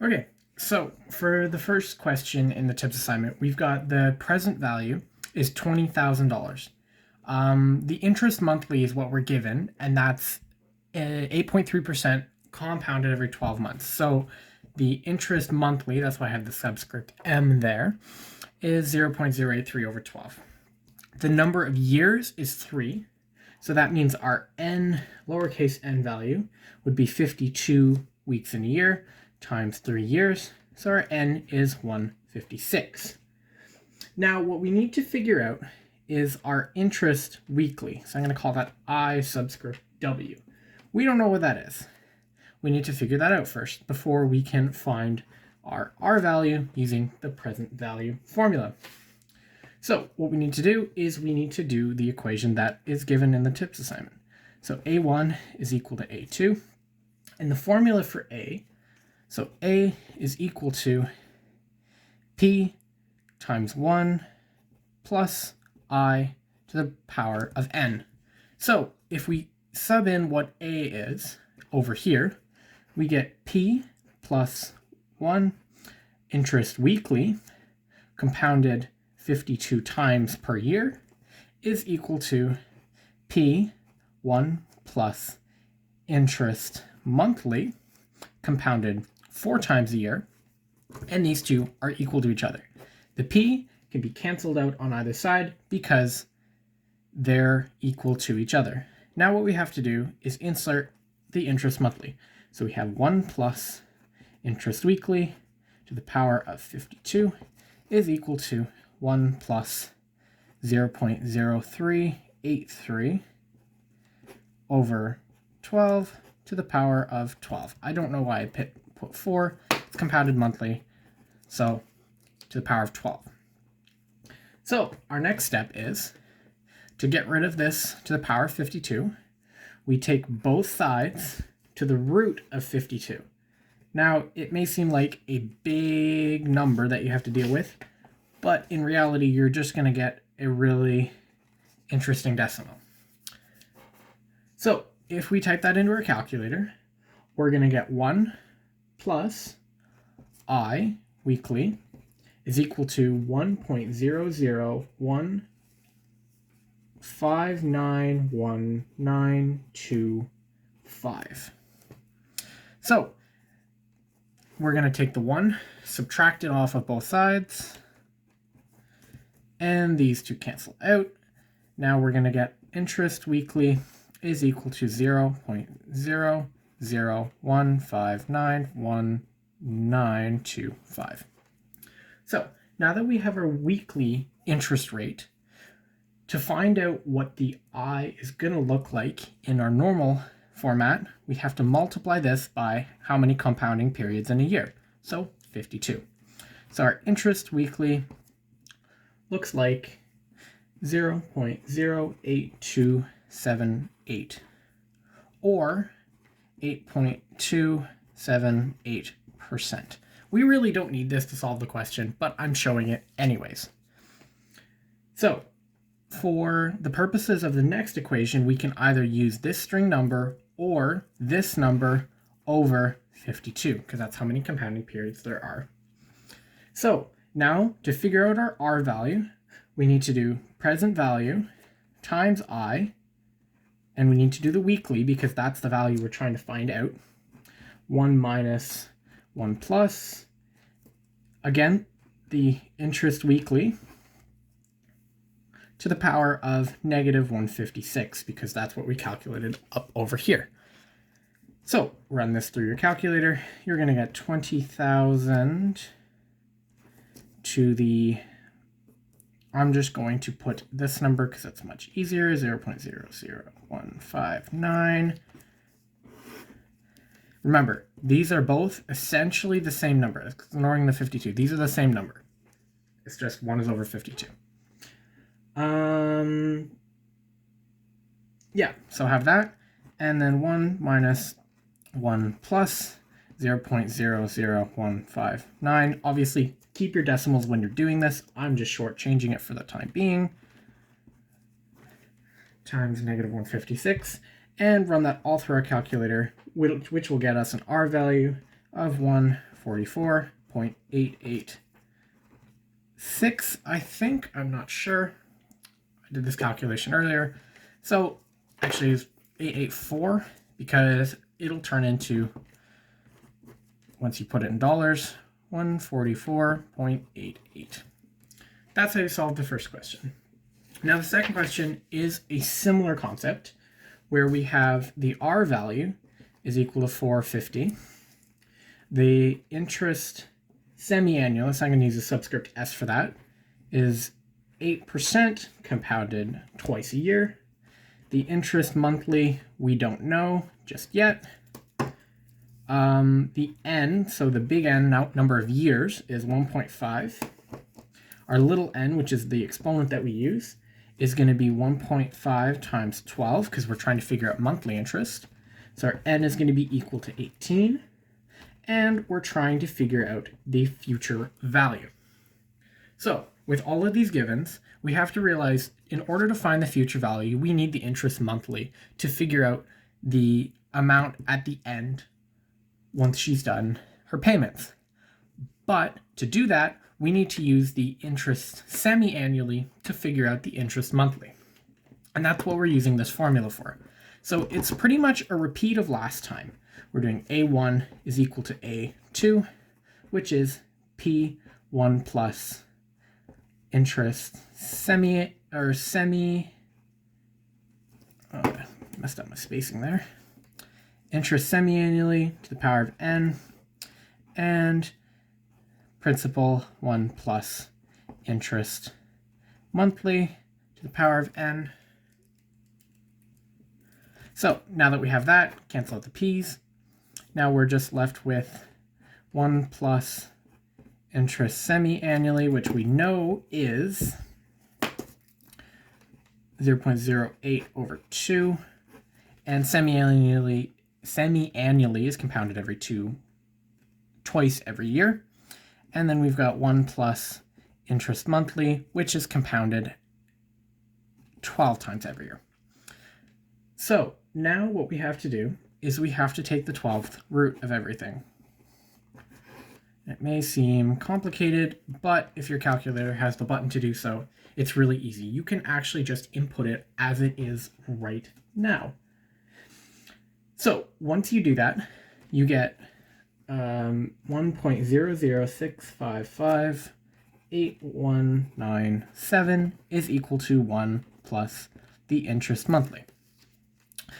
Okay, so for the first question in the tips assignment, we've got the present value is $20,000. The interest monthly is what we're given, and that's 8.3% compounded every 12 months. So the interest monthly, that's why I have the subscript M there, is 0.083 over 12. The number of years is 3. So that means our n, lowercase n value, would be 52 weeks in a year times 3 years. So our n is 156. Now what we need to figure out is our interest weekly. So I'm going to call that I subscript W. We don't know what that is. We need to figure that out first before we can find our R value using the present value formula. So what we need to do is we need to do the equation that is given in the tips assignment. So A1 is equal to A2. And the formula for A, so A is equal to P times 1 plus I to the power of n. So if we sub in what A is over here, we get P plus 1 interest weekly compounded 52 times per year is equal to P1 plus interest monthly compounded 4 times a year, and these two are equal to each other. The P can be canceled out on either side because they're equal to each other. Now what we have to do is insert the interest monthly. So we have 1 plus interest weekly to the power of 52 is equal to 1 plus 0.0383 over 12 to the power of 12. I don't know why I put 4. It's compounded monthly, so to the power of 12. So our next step is to get rid of this to the power of 52. We take both sides to the root of 52. Now, it may seem like a big number that you have to deal with, but in reality, you're just going to get a really interesting decimal. So if we type that into our calculator, we're going to get 1 plus I weekly is equal to 1.001591925. So we're going to take the 1, subtract it off of both sides, and these two cancel out. Now we're going to get interest weekly is equal to 0.001591925. So now that we have our weekly interest rate, to find out what the I is going to look like in our normal format, we have to multiply this by how many compounding periods in a year. So 52. So our interest weekly looks like 0.08278 or 8.278%. We really don't need this to solve the question, but I'm showing it anyways. So for the purposes of the next equation, we can either use this string number or this number over 52, because that's how many compounding periods there are. So now to figure out our R value, we need to do present value times I, and we need to do the weekly because that's the value we're trying to find out. 1 minus 1 plus, again, the interest weekly to the power of negative 156 because that's what we calculated up over here. So run this through your calculator. You're going to get 20,000 to the, I'm just going to put this number because it's much easier, 0.00159. Remember, these are both essentially the same number, ignoring the 52. These are the same number. It's just one is over 52. Yeah, so have that. And then 1 minus 1 plus 0.00159. Obviously, keep your decimals when you're doing this. I'm just shortchanging it for the time being. Times negative 156. And run that all through our calculator, which will get us an R value of 144.886, I think. I'm not sure. I did this calculation earlier. So actually it's 884 because it'll turn into, once you put it in dollars, 144.88. That's how you solve the first question. Now the second question is a similar concept where we have the R value is equal to 450. The interest semi-annual, so I'm going to use a subscript S for that, is 8% compounded twice a year. The interest monthly, we don't know just yet. The N, so the big N number of years, is 1.5. Our little n, which is the exponent that we use, is going to be 1.5 times 12 because we're trying to figure out monthly interest. So our n is going to be equal to 18. And we're trying to figure out the future value. So with all of these givens, we have to realize in order to find the future value, we need the interest monthly to figure out the amount at the end once she's done her payments. But to do that, we need to use the interest semi-annually to figure out the interest monthly. And that's what we're using this formula for. So it's pretty much a repeat of last time. We're doing A1 is equal to A2, which is P1 plus interest messed up my spacing there. Interest semi-annually to the power of n, and principal 1 plus interest monthly to the power of n. So now that we have that, cancel out the p's. Now we're just left with 1 plus interest semi-annually, which we know is 0.08 over 2. And semi-annually is compounded twice every year. And then we've got 1 plus interest monthly, which is compounded 12 times every year. So now what we have to do is we have to take the 12th root of everything. It may seem complicated, but if your calculator has the button to do so, it's really easy. You can actually just input it as it is right now. So once you do that, you get 1.006558197 is equal to 1 plus the interest monthly.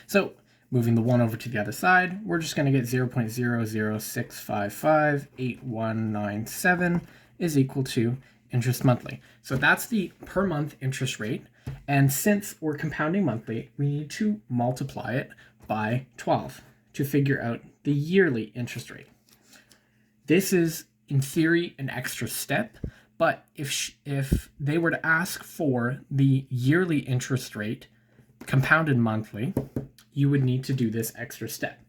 So moving the 1 over to the other side, we're just going to get 0.006558197 is equal to interest monthly. So that's the per month interest rate. And since we're compounding monthly, we need to multiply it by 12 to figure out the yearly interest rate. This is, in theory, an extra step, but if they were to ask for the yearly interest rate compounded monthly, you would need to do this extra step.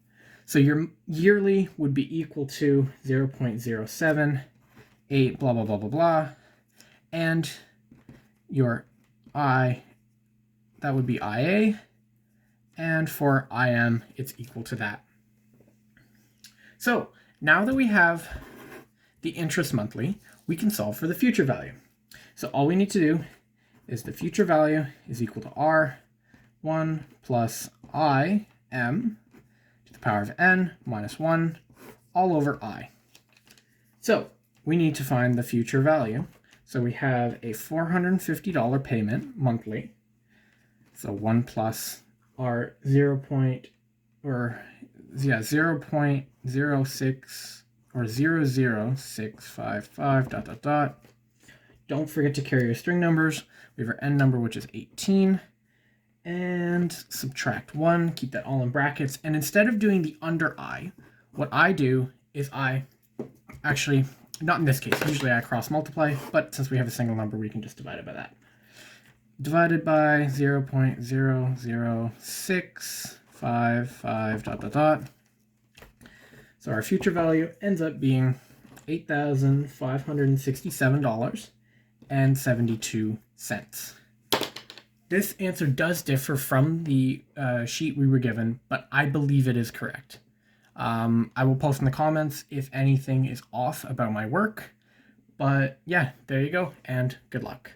So your yearly would be equal to 0.078 blah, blah, blah, blah, blah. And your I, that would be IA. And for IM, it's equal to that. So now that we have the interest monthly, we can solve for the future value. So all we need to do is the future value is equal to R1 plus IM to the power of n minus 1 all over I. So we need to find the future value. So we have a $450 payment monthly. So 1 plus our 0.06 or 00655 ... Don't forget to carry your string numbers. We have our n number, which is 18. And subtract 1, keep that all in brackets. And instead of doing the under I, what I do is actually, not in this case, usually I cross multiply, but since we have a single number, we can just divide it by that. Divided by 0.00655 ... So our future value ends up being $8,567.72. This answer does differ from the sheet we were given, but I believe it is correct. I will post in the comments if anything is off about my work. But yeah, there you go, and good luck.